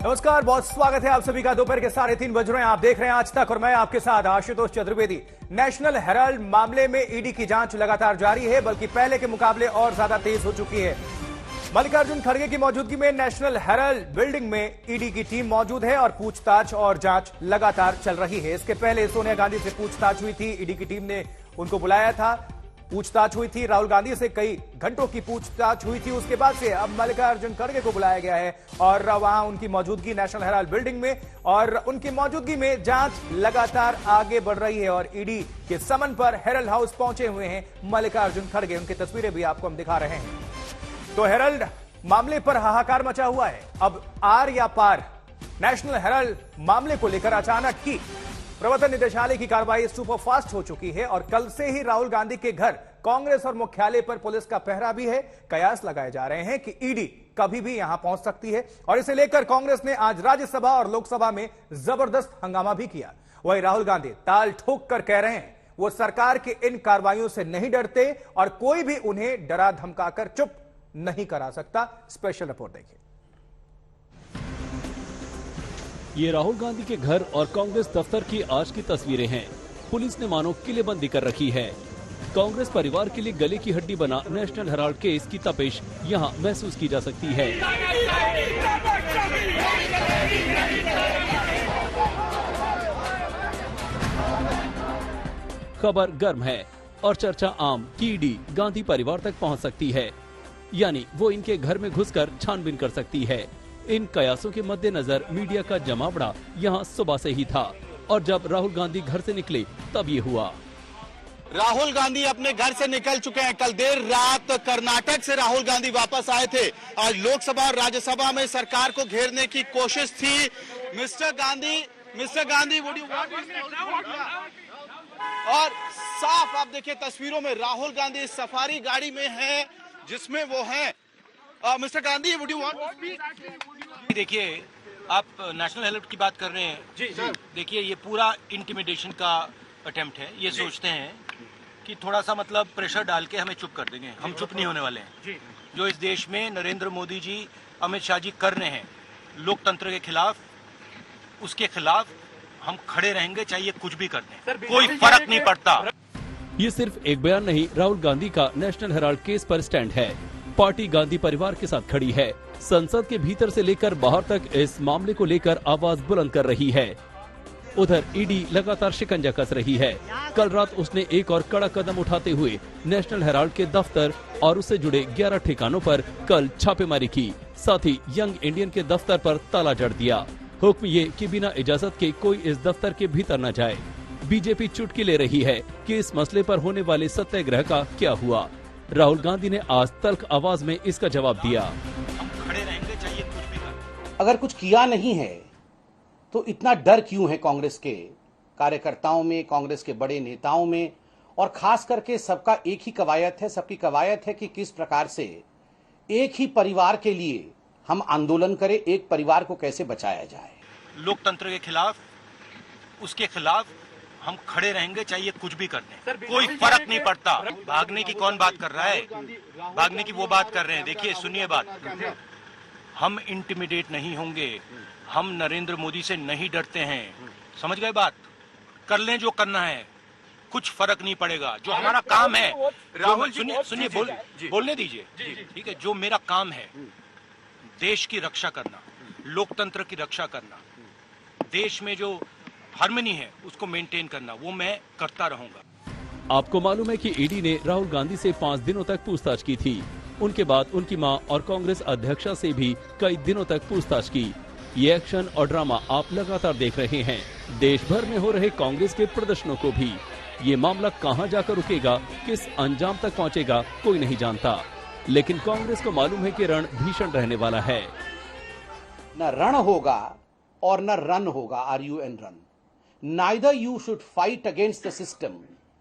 नमस्कार, बहुत स्वागत है आप सभी का। दोपहर के 3:30 बज रहे हैं। आप देख रहे हैं आज तक और मैं आपके साथ आशुतोष चतुर्वेदी। नेशनल हेराल्ड मामले में ईडी की जांच लगातार जारी है, बल्कि पहले के मुकाबले और ज्यादा तेज हो चुकी है। मल्लिकार्जुन खड़गे की मौजूदगी में नेशनल हेराल्ड बिल्डिंग में ईडी की टीम मौजूद है और पूछताछ और जांच लगातार चल रही है। इसके पहले सोनिया गांधी से पूछताछ हुई थी, ईडी की टीम ने उनको बुलाया था, पूछताछ हुई थी। राहुल गांधी से कई घंटों की पूछताछ हुई थी। उसके बाद से अब मल्लिकार्जुन खड़गे को बुलाया गया है और वहां उनकी मौजूदगी नेशनल हेराल्ड बिल्डिंग में और उनकी मौजूदगी में जांच लगातार आगे बढ़ रही है। और ईडी के समन पर हेराल्ड हाउस पहुंचे हुए हैं मल्लिकार्जुन खड़गे। उनकी तस्वीरें भी आपको हम दिखा रहे हैं। तो हेराल्ड मामले पर हाहाकार मचा हुआ है। अब आर या पार, नेशनल हेराल्ड मामले को लेकर अचानक ही प्रवर्तन निदेशालय की कार्रवाई सुपरफास्ट हो चुकी है और कल से ही राहुल गांधी के घर, कांग्रेस और मुख्यालय पर पुलिस का पहरा भी है। कयास लगाए जा रहे हैं कि ईडी कभी भी यहां पहुंच सकती है और इसे लेकर कांग्रेस ने आज राज्यसभा और लोकसभा में जबरदस्त हंगामा भी किया। वहीं राहुल गांधी ताल ठोक कर कह रहे हैं वो सरकार के इन कार्रवाइयों से नहीं डरते और कोई भी उन्हें डरा धमकाकर चुप नहीं करा सकता। स्पेशल रिपोर्ट देखिए। ये राहुल गांधी के घर और कांग्रेस दफ्तर की आज की तस्वीरें हैं। पुलिस ने मानो किलेबंदी कर रखी है। कांग्रेस परिवार के लिए गले की हड्डी बना नेशनल हेराल्ड केस की तपिश यहां महसूस की जा सकती है। खबर गर्म है और चर्चा आम कि ईडी गांधी परिवार तक पहुंच सकती है, यानी वो इनके घर में घुसकर छानबीन कर सकती है। इन कयासों के मद्देनजर मीडिया का जमावड़ा यहां सुबह से ही था और जब राहुल गांधी घर से निकले तब ये हुआ। राहुल गांधी अपने घर से निकल चुके हैं। कल देर रात कर्नाटक से राहुल गांधी वापस आए थे। आज लोकसभा और राज्यसभा में सरकार को घेरने की कोशिश थी। Mister Gandhi would you want और साफ आप देखिए तस्वीरों में राहुल गांधी सफारी गाड़ी में है जिसमें वो है। Mister Gandhi would you want. देखिए, आप नेशनल हेराल्ड की बात कर रहे हैं जी। देखिए, ये पूरा इंटिमिडेशन का अटेम्प्ट है। ये सोचते हैं कि थोड़ा सा मतलब प्रेशर डाल के हमें चुप कर देंगे। हम चुप नहीं होने वाले हैं। जो इस देश में नरेंद्र मोदी जी, अमित शाह जी कर रहे हैं लोकतंत्र के खिलाफ, उसके खिलाफ हम खड़े रहेंगे, चाहिए कुछ भी कर दें, कोई फर्क नहीं पड़ता। ये सिर्फ एक बयान नहीं, राहुल गांधी का नेशनल हेराल्ड केस पर स्टैंड है। पार्टी गांधी परिवार के साथ खड़ी है। संसद के भीतर से लेकर बाहर तक इस मामले को लेकर आवाज बुलंद कर रही है। उधर ईडी लगातार शिकंजा कस रही है। कल रात उसने एक और कड़ा कदम उठाते हुए नेशनल हेराल्ड के दफ्तर और उससे जुड़े 11 ठिकानों पर कल छापेमारी की। साथ ही यंग इंडियन के दफ्तर पर ताला जड़ दिया। हुक्म ये कि बिना इजाजत के कोई इस दफ्तर के भीतर न जाए। बीजेपी चुटकी ले रही है कि इस मसले पर होने वाले सत्याग्रह का क्या हुआ। राहुल गांधी ने आज तल्ख आवाज में इसका जवाब दिया। हम खड़े रहेंगे, चाहिए कुछ भी कर। अगर कुछ किया नहीं है तो इतना डर क्यों है कांग्रेस के कार्यकर्ताओं में, कांग्रेस के बड़े नेताओं में? और खास करके सबका एक ही कवायद है, सबकी कवायद है कि किस प्रकार से एक ही परिवार के लिए हम आंदोलन करें, एक परिवार को कैसे बचाया जाए। लोकतंत्र के खिलाफ, उसके खिलाफ हम खड़े रहेंगे, चाहिए कुछ भी कर दें, कोई फर्क नहीं पड़ता। भागने की कौन बात कर रहा है? भागने की वो बात कर रहे हैं। देखिए, सुनिए बात, हम इंटिमिडेट नहीं होंगे, हम नरेंद्र मोदी से नहीं डरते हैं। समझ गए बात? कर लें जो करना है, कुछ फर्क नहीं पड़ेगा। जो हमारा काम है, राहुल सुनिए बोलने दीजिए, ठीक है? जो मेरा काम है, देश की रक्षा करना, लोकतंत्र की रक्षा करना, देश में जो हार्मनी है उसको मेंटेन करना, वो मैं करता रहूंगा। आपको मालूम है कि ईडी ने राहुल गांधी से 5 दिनों तक पूछताछ की थी। उनके बाद उनकी मां और कांग्रेस अध्यक्षा से भी कई दिनों तक पूछताछ की। ये एक्शन और ड्रामा आप लगातार देख रहे हैं। देश भर में हो रहे कांग्रेस के प्रदर्शनों को भी। ये मामला कहां जाकर रुकेगा, किस अंजाम तक पहुंचेगा, कोई नहीं जानता। लेकिन कांग्रेस को मालूम है कि रण भीषण रहने वाला है। न रण होगा और न रन होगा, RUN run. Neither you should fight against the system,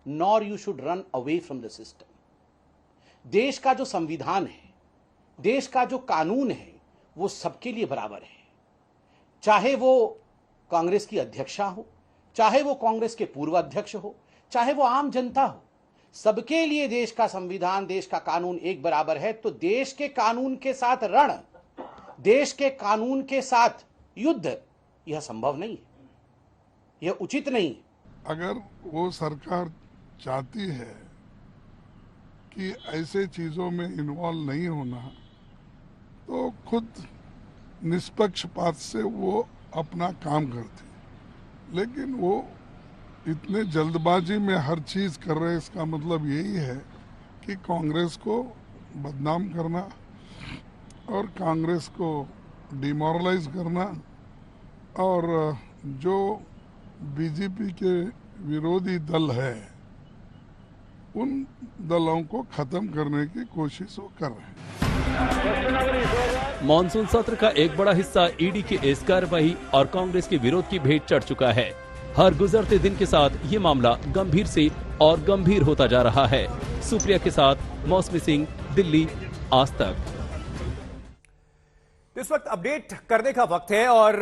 nor you should run away from the system. देश का जो संविधान है, देश का जो कानून है, वो सबके लिए बराबर है। चाहे वो कांग्रेस की अध्यक्षा हो, चाहे वो कांग्रेस के पूर्व अध्यक्ष हो, चाहे वो आम जनता हो, सबके लिए देश का संविधान, देश का कानून एक बराबर है। तो देश के कानून के साथ रण, देश के कानून के साथ युद्ध, यह संभव नहीं है, यह उचित नहीं है। अगर वो सरकार चाहती है कि ऐसे चीजों में इन्वॉल्व नहीं होना, तो खुद निष्पक्षपात से वो अपना काम करती, लेकिन वो इतने जल्दबाजी में हर चीज कर रहे हैं। इसका मतलब यही है कि कांग्रेस को बदनाम करना और कांग्रेस को डिमोरलाइज करना और जो बीजेपी के विरोधी दल है उन दलों को खत्म करने की कोशिश वो कर रहे हैं। मॉनसून सत्र का एक बड़ा हिस्सा ईडी की इस कार्रवाई और कांग्रेस के विरोध की भेंट चढ़ चुका है। हर गुजरते दिन के साथ ये मामला गंभीर से और गंभीर होता जा रहा है। सुप्रिया के साथ मौसमी सिंह, दिल्ली, आज तक। इस वक्त अपडेट करने का वक्त है और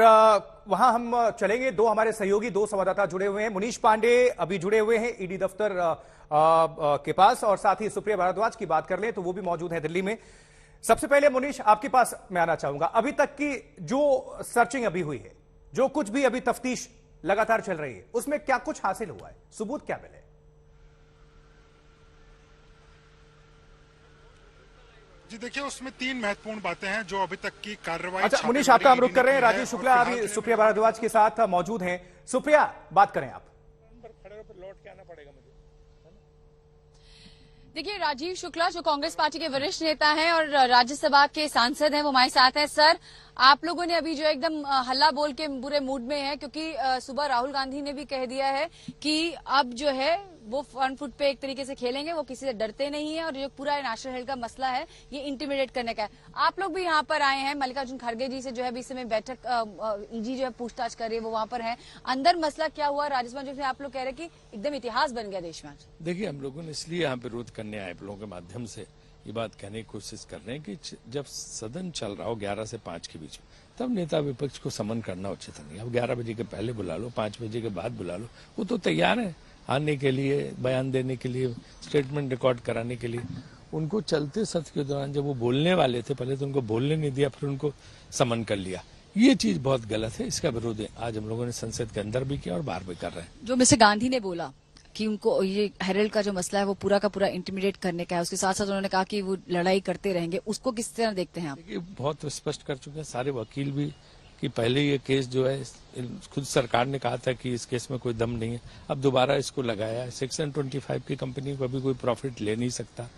वहां हम चलेंगे। दो हमारे सहयोगी, दो संवाददाता जुड़े हुए हैं। मुनीश पांडे अभी जुड़े हुए हैं ईडी दफ्तर के पास, और साथ ही सुप्रिया भारद्वाज की बात कर लें तो वो भी मौजूद है दिल्ली में। सबसे पहले मुनीश, आपके पास मैं आना चाहूंगा। अभी तक की जो सर्चिंग अभी हुई है, जो कुछ भी अभी तफ्तीश लगातार चल रही है, उसमें क्या कुछ हासिल हुआ है, सबूत क्या मिले? जी देखिए, उसमें 3 महत्वपूर्ण बातें हैं जो अभी तक की कार्रवाई। अच्छा मुनीश, आपका हम रुख कर रहे हैं। राजीव शुक्ला अभी सुप्रिया भारद्वाज के साथ मौजूद हैं। सुप्रिया, बात करें आप। देखिए, राजीव शुक्ला जो कांग्रेस पार्टी के वरिष्ठ नेता हैं और राज्यसभा के सांसद हैं, वो हमारे साथ हैं। सर, आप लोगों ने अभी जो एकदम हल्ला बोल के बुरे मूड में है, क्योंकि सुबह राहुल गांधी ने भी कह दिया है कि अब जो है वो फ्रंट फुट पे एक तरीके से खेलेंगे, वो किसी से डरते नहीं है, और जो पूरा नेशनल हेल्थ का मसला है ये इंटिमिडेट करने का है। आप लोग भी यहाँ पर आए हैं, मल्लिकार्जुन खड़गे जी से जो है अभी समय बैठक ईडी जो है पूछताछ कर रही है, वो वहां पर है। अंदर मसला क्या हुआ राजस्थान, जो आप लोग कह रहे हैं कि एकदम इतिहास बन गया देश में? देखिए, हम लोगों ने इसलिए यहाँ पे विरोध करने आए, लोगों के माध्यम से ये बात कहने की कोशिश कर रहे हैं कि जब सदन चल रहा हो 11 से 5 के बीच में, तब नेता विपक्ष को समन करना उचित नहीं। अब 11 बजे के पहले बुला लो, 5 बजे के बाद बुला लो, वो तो तैयार है आने के लिए, बयान देने के लिए, स्टेटमेंट रिकॉर्ड कराने के लिए। उनको चलते सत्र के दौरान जब वो बोलने वाले थे, पहले तो उनको बोलने नहीं दिया, फिर उनको समन कर लिया। ये चीज बहुत गलत है, इसका विरोध आज हम लोगों ने संसद के अंदर भी किया और बाहर भी कर रहे हैं। जो मिस्टर गांधी ने बोला कि उनको ये हेरल्ड का जो मसला है वो पूरा का पूरा इंटिमिडेट करने का है, उसके साथ साथ उन्होंने कहा कि वो लड़ाई करते रहेंगे, उसको किस तरह देखते हैं आप? बहुत स्पष्ट कर चुके हैं सारे वकील भी कि पहले ये केस जो है, खुद सरकार ने कहा था कि इस केस में कोई दम नहीं है, अब दोबारा इसको लगाया है। सेक्शन 25 की कंपनी को अभी कोई प्रॉफिट ले नहीं सकता।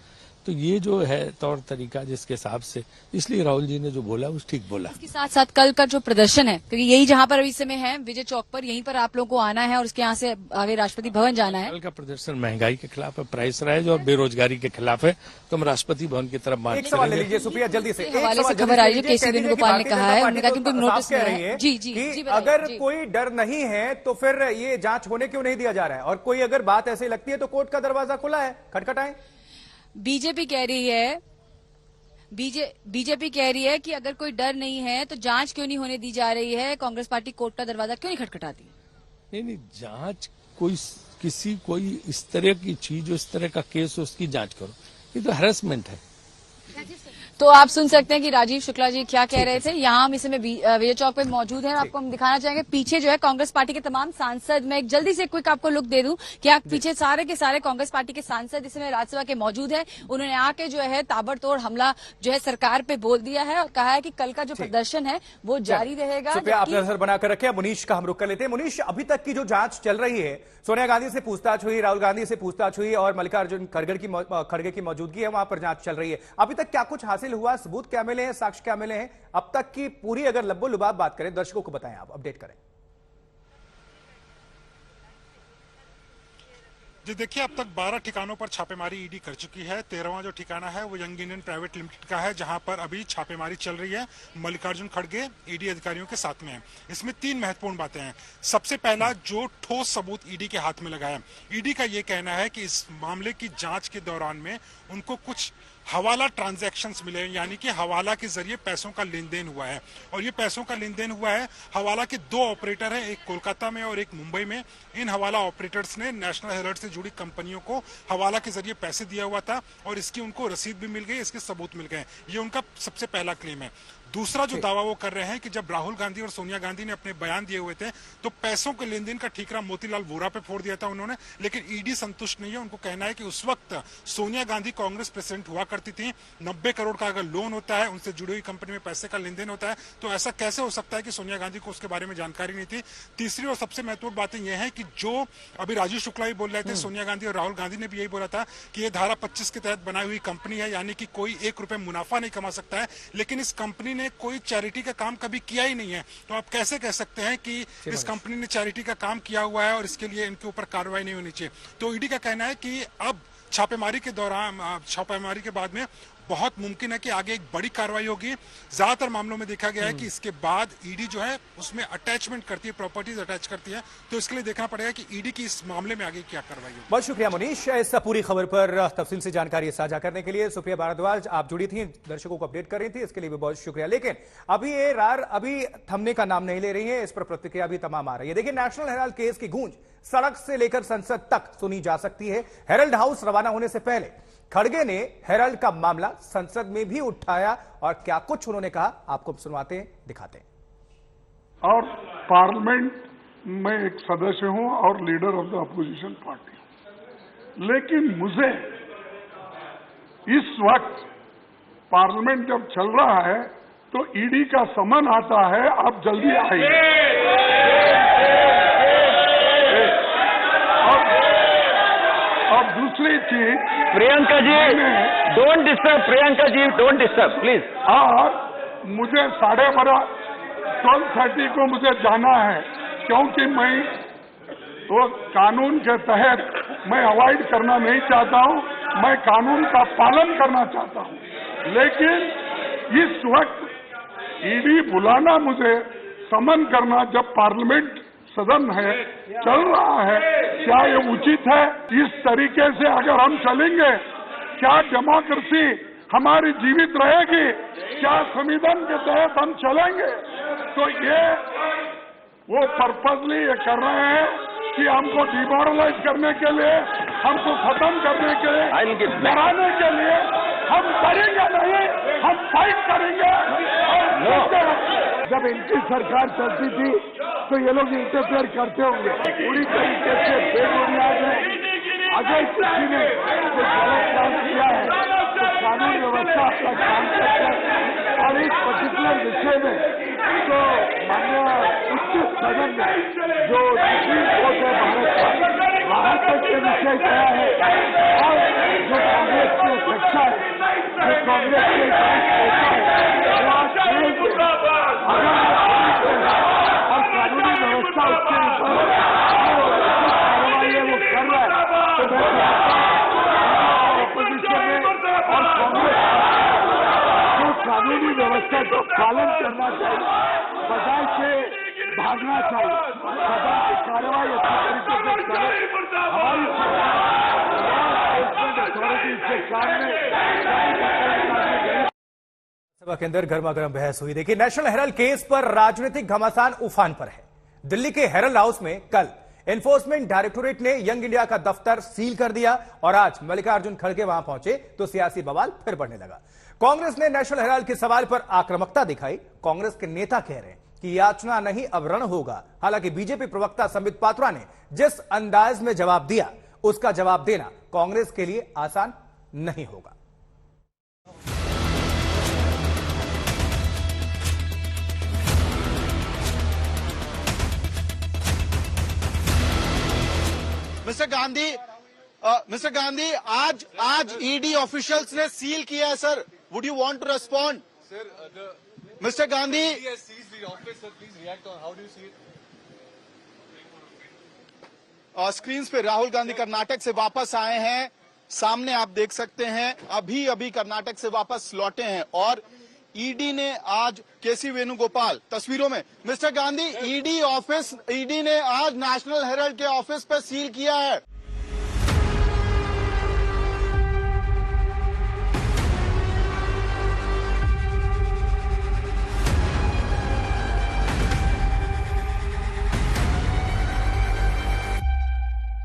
तो ये जो है तौर तरीका जिसके हिसाब से, इसलिए राहुल जी ने जो बोला वो ठीक बोला। इसके साथ साथ कल का जो प्रदर्शन है, क्योंकि यही जहां पर अभी समय है विजय चौक पर, यहीं पर आप लोगों को आना है और उसके यहाँ से आगे राष्ट्रपति भवन जाना है। कल का प्रदर्शन महंगाई के खिलाफ है, प्राइस राइज और बेरोजगारी के खिलाफ है, तो हम राष्ट्रपति भवन की तरफ मार्च एक सवाल ले लीजिए सुप्रिया, जल्दी से। हवाले से खबर आई है, केसी वेणुगोपाल ने कहा है, उन्होंने कहा कि नोटिस कह रही है जी, अगर कोई डर नहीं है तो फिर ये जांच होने क्यों नहीं दिया जा रहा है, और कोई अगर बात ऐसी लगती है तो कोर्ट का दरवाजा खुला है, खटखटाएं। बीजेपी कह रही है, बीजेपी कह रही है कि अगर कोई डर नहीं है तो जांच क्यों नहीं होने दी जा रही है, कांग्रेस पार्टी कोर्ट का दरवाजा क्यों नहीं खटखटाती? नहीं, जांच कोई इस तरह की चीज, इस तरह का केस हो, उसकी जांच करो, ये तो हैरेसमेंट है। तो आप सुन सकते हैं कि राजीव शुक्ला जी क्या कह रहे थे। यहाँ हम इस समय विजय चौक पे मौजूद हैं, आपको हम दिखाना चाहेंगे पीछे जो है कांग्रेस पार्टी के तमाम सांसद। मैं एक जल्दी से क्विक आपको लुक दे दूं कि आप पीछे सारे के सारे कांग्रेस पार्टी के सांसद इस समय राज्यसभा के मौजूद हैं। उन्होंने आके जो है ताबड़तोड़ हमला जो है सरकार पे बोल दिया है और कहा है कि कल का जो प्रदर्शन है वो जारी रहेगा। आपने नजर बनाकर रखे। मुनीश का हम रुख कर लेते हैं। मुनीश, अभी तक की जो जांच चल रही है, सोनिया गांधी से पूछताछ हुई, राहुल गांधी से पूछताछ हुई और मल्लिकार्जुन खड़गे की मौजूदगी है, वहां पर जांच चल रही है। अभी तक क्या कुछ हासिल हुआ, सबूत क्या मिले हैं, साक्ष्य क्या मिले हैं? अब तक की पूरी अगर लब्बो लुबाब बात करें, दर्शकों को बताएं, आप अपडेट करें। जी देखिए, अब तक 12 ठिकानों पर छापेमारी ईडी कर चुकी है। 13वां जो ठिकाना है वो यंग इंडियन प्राइवेट लिमिटेड का है, जहां पर अभी छापेमारी चल रही है। मल्लिकार्जुन खड़गे ईडी अधिकारियों के साथ में है। इसमें 3 महत्वपूर्ण बातें हैं। सबसे पहला, जो ठोस सबूत ईडी के हाथ में लगा है, ईडी का ये कहना है कि इस मामले की जांच के दौरान में उनको कुछ हवाला ट्रांजैक्शंस मिले, यानी कि हवाला के जरिए पैसों का लेन देन हुआ है। और ये पैसों का लेन देन हुआ है, हवाला के 2 ऑपरेटर हैं, एक कोलकाता में और एक मुंबई में। इन हवाला ऑपरेटर्स ने नेशनल हेराल्ड से जुड़ी कंपनियों को हवाला के जरिए पैसे दिया हुआ था और इसकी उनको रसीद भी मिल गई, इसके सबूत मिल गए। ये उनका सबसे पहला क्लेम है। दूसरा जो दावा वो कर रहे हैं कि जब राहुल गांधी और सोनिया गांधी ने अपने बयान दिए हुए थे तो पैसों के लेन देन का ठीकरा मोतीलाल वोरा पे फोड़ दिया था उन्होंने, लेकिन ईडी संतुष्ट नहीं है। उनको कहना है कि उस वक्त सोनिया गांधी कांग्रेस प्रेसिडेंट हुआ करती थी, 90 करोड़ का अगर लोन होता है, उनसे जुड़ी हुई कंपनी में पैसे का लेन देन होता है, तो ऐसा कैसे हो सकता है कि सोनिया गांधी को उसके बारे में जानकारी नहीं थी। तीसरी और सबसे महत्वपूर्ण बातें यह है कि जो अभी राजीव शुक्ला ही बोल रहे थे, सोनिया गांधी और राहुल गांधी ने भी यही बोला था कि ये धारा 25 के तहत बनाई हुई कंपनी है, यानी कि कोई 1 रुपए मुनाफा नहीं कमा सकता है, लेकिन इस कंपनी ने कोई चैरिटी का काम कभी किया ही नहीं है। तो आप कैसे कह सकते हैं कि इस कंपनी ने चैरिटी का काम किया हुआ है और इसके लिए इनके ऊपर कार्रवाई नहीं होनी चाहिए। तो ईडी का कहना है कि अब छापेमारी के दौरान, छापेमारी के बाद में बहुत मुमकिन है कि आगे एक बड़ी कार्रवाई होगी। ज्यादातर मामलों में देखा गया है कि इसके बाद ईडी जो है उसमें अटैचमेंट करती है, प्रॉपर्टीज अटैच करती है, तो इसके लिए देखना पड़ेगा कि ईडी की इस मामले में आगे क्या कार्रवाई होगी। बहुत शुक्रिया मुनीश, इस पूरी खबर पर तफसील से जानकारी साझा करने के लिए। सुप्रिया भारद्वाज आप जुड़ी थी, दर्शकों को अपडेट कर रही थी, इसके लिए भी बहुत शुक्रिया। लेकिन अभी ये रार अभी थमने का नाम नहीं ले रही है, इस पर प्रतिक्रिया भी तमाम आ रही है। देखिए, नेशनल हेराल्ड केस की गूंज सड़क से लेकर संसद तक सुनी जा सकती है। हेराल्ड हाउस रवाना होने से पहले खड़गे ने हेराल्ड का मामला संसद में भी उठाया और क्या कुछ उन्होंने कहा, आपको सुनवाते हैं, दिखाते हैं। और पार्लियामेंट में एक सदस्य हूं और leader of the opposition party हूं, लेकिन मुझे इस वक्त पार्लियामेंट जब चल रहा है तो ईडी का समन आता है, आप जल्दी आइए। और दूसरी चीज, Priyanka ji don't disturb, Priyanka ji don't disturb please. और मुझे 12:30 को मुझे जाना है, क्योंकि मैं वो कानून के तहत मैं अवॉइड करना नहीं चाहता हूं, मैं कानून का पालन करना चाहता हूं। लेकिन इस वक्त ईडी बुलाना, मुझे समन करना जब पार्लियामेंट सदन है, चल रहा है, क्या ये उचित है? इस तरीके से अगर हम चलेंगे, क्या डेमोक्रेसी हमारी जीवित रहेगी? क्या संविधान के तहत हम चलेंगे? तो ये वो पर्पसली ये कर रहे हैं कि हमको डिमोरलाइज करने के लिए, हमको खत्म करने के लिए, डराने के लिए। हम करेंगे नहीं, हम फाइट करेंगे। जब इनकी सरकार चलती थी तो ये लोग इंटरफेयर करते होंगे, पूरी तरीके से बेबुनियाद है। अगर किसी ने कोई गलत काम किया है तो कानून व्यवस्था अपना काम करता है। और इस पर्टिकुलर विषय में तो माननीय उच्च सदन में जो सुप्रीम कोर्ट है भारत का, वहां तक के विषय गया है और जो कांग्रेस की अपेक्षा है, जो कांग्रेस के और कानूनी व्यवस्था उसके ऊपर कार्रवाई है वो कर रहा है, तो मैं अपोजिशन में और कांग्रेस को कानूनी व्यवस्था का पालन करना चाहिए, बजाय से भागना चाहिए। सदन की कार्रवाई अच्छी तरीके से करे। हमारी अथॉरिटी से काम में सभा के अंदर गर्मा गर्म बहस हुई। देखिए, नेशनल हेराल्ड केस पर राजनीतिक घमासान उफान पर है। दिल्ली के हेराल्ड हाउस में कल एनफोर्समेंट डायरेक्टोरेट ने यंग इंडिया का दफ्तर सील कर दिया और आज मल्लिकार्जुन खड़गे वहां पहुंचे तो सियासी बवाल फिर बढ़ने लगा। कांग्रेस ने नेशनल हेराल्ड के सवाल पर आक्रामकता दिखाई। कांग्रेस के नेता कह रहे हैं कि याचना नहीं, अब रण होगा। हालांकि बीजेपी प्रवक्ता संबित पात्रा ने जिस अंदाज में जवाब दिया, उसका जवाब देना कांग्रेस के लिए आसान नहीं होगा। मिस्टर गांधी, आज ईडी ऑफिशियल्स ने सील किया है sir, would you want to respond? Mister Gandhi, screen पे राहुल गांधी कर्नाटक से वापस आए हैं, सामने आप देख सकते हैं, अभी कर्नाटक से वापस लौटे हैं और ईडी ने आज केसी वेणुगोपाल तस्वीरों में। मिस्टर गांधी, ईडी ने आज नेशनल हेराल्ड के ऑफिस पर सील किया है।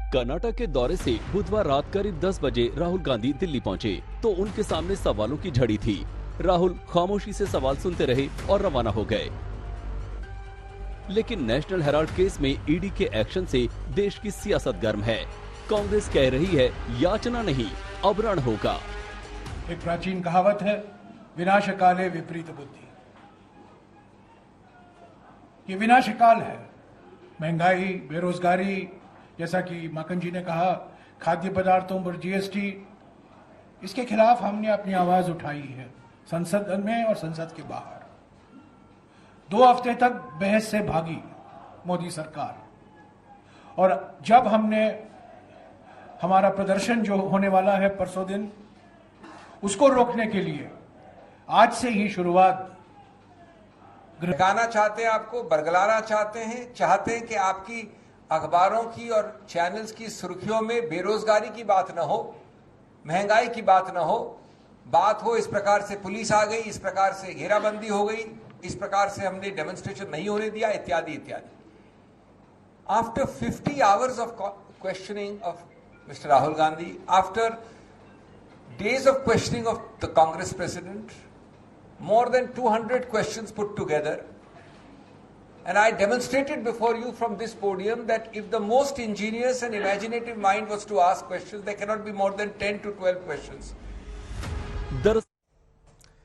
कर्नाटक के दौरे से बुधवार रात करीब 10 बजे राहुल गांधी दिल्ली पहुंचे तो उनके सामने सवालों की झड़ी थी। राहुल खामोशी से सवाल सुनते रहे और रवाना हो गए। लेकिन नेशनल हेराल्ड केस में ईडी के एक्शन से देश की सियासत गर्म है। कांग्रेस कह रही है याचना नहीं, अवरण होगा। एक प्राचीन कहावत है, विनाशकाले विपरीत बुद्धि। ये विनाशकाल है। महंगाई, बेरोजगारी, जैसा कि माकन जी ने कहा, खाद्य पदार्थों पर जीएसटी, इसके खिलाफ हमने अपनी आवाज उठाई है संसद में और संसद के बाहर। 2 हफ्ते तक बहस से भागी मोदी सरकार, और जब हमने हमारा प्रदर्शन जो होने वाला है परसों दिन, उसको रोकने के लिए आज से ही शुरुआत। भड़काना चाहते हैं, आपको बरगलाना चाहते हैं कि आपकी अखबारों की और चैनल्स की सुर्खियों में बेरोजगारी की बात न हो, महंगाई की बात न हो, बात हो इस प्रकार से पुलिस आ गई, इस प्रकार से घेराबंदी हो गई, इस प्रकार से हमने डेमोन्स्ट्रेशन नहीं होने दिया, इत्यादि इत्यादि। After 50 hours of questioning of Mr. Rahul Gandhi, after days of questioning of the Congress president, more than 200 questions put together, and I demonstrated before you from this podium that if the most ingenious and imaginative mind was to ask questions, there cannot be more than 10 to 12 questions. दरअसल